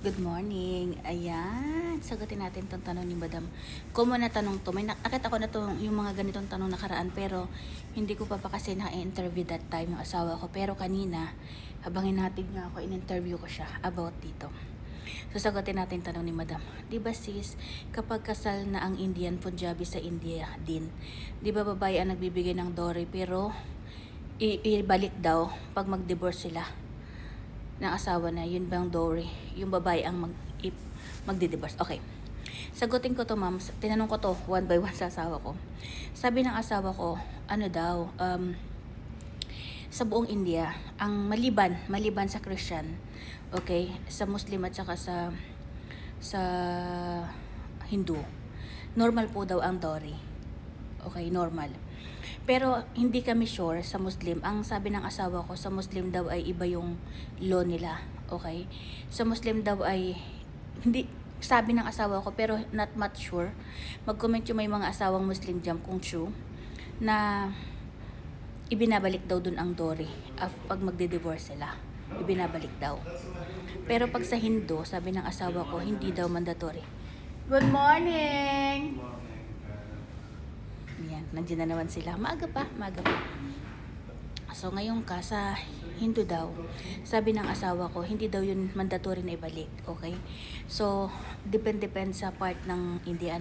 Good morning. Ayan. Sagutin natin itong tanong ni Madam. Common na tanong to. May nakita ko na to yung mga ganitong tanong nakaraan pero hindi ko pa kasi na-interview that time yung asawa ko. Pero kanina, habangin natin nga ako, in-interview ko siya about dito. So, sagutin natin tanong ni Madam. Di ba sis, kapag kasal na ang Indian Punjabi sa India din, di ba babae ang nagbibigay ng dowry pero ibalik daw pag mag-divorce sila ng asawa na, yun bang dowry? Yung babae ang magdi-divorce. Okay. Sagutin ko to, ma'am. Tinanong ko to one by one sa asawa ko. Sabi ng asawa ko, ano daw, sa buong India, ang maliban sa Christian, okay, sa Muslim at saka sa Hindu, normal po daw ang dowry. Okay, normal. Pero hindi kami sure sa Muslim. Ang sabi ng asawa ko, sa Muslim daw ay iba yung law nila. Okay? Sa Muslim daw ay, hindi, sabi ng asawa ko, pero not much sure. Mag-comment yung may mga asawang Muslim dyan kung true, na ibinabalik daw dun ang dowry pag magdi-divorce sila. Ibinabalik daw. Pero pag sa Hindu, sabi ng asawa ko, hindi daw mandatory. Good morning! Yan, nandiyan na naman sila. Maaga pa. So, ngayon sa Hindu daw, sabi ng asawa ko, hindi daw yun mandatory na ibalik. Okay? So, depende sa part ng India,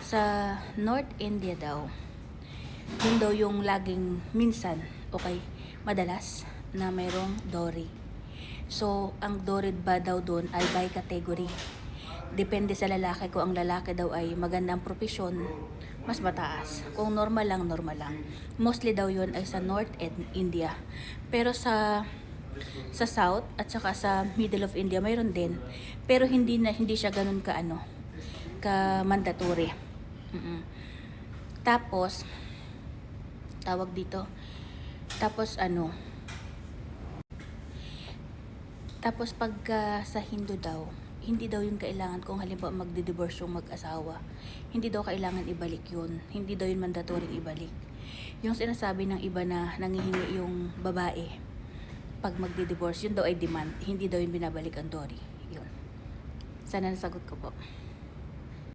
Sa North India daw, yun daw yung laging minsan, okay, madalas na mayroong dowry. So, ang dowry ba daw doon ay by category. Depende sa lalaki. Kung ang lalaki daw ay magandang profesyon, mas mataas. Kung normal lang. Mostly daw yun ay sa North India. Pero sa South at saka sa Middle of India, mayroon din. Pero hindi siya ganun ka mandatory. Tapos, tawag dito. Tapos pag sa Hindu daw, hindi daw yun kailangan kung halimbawa magdi-divorce yung mag-asawa. Hindi daw kailangan ibalik yun. Hindi daw yun mandatory ibalik. Yung sinasabi ng iba na nangihingi yung babae pag magdi-divorce, yun daw ay demand. Hindi daw yun binabalik ang dowry. Yun. Sana nasagot ko po.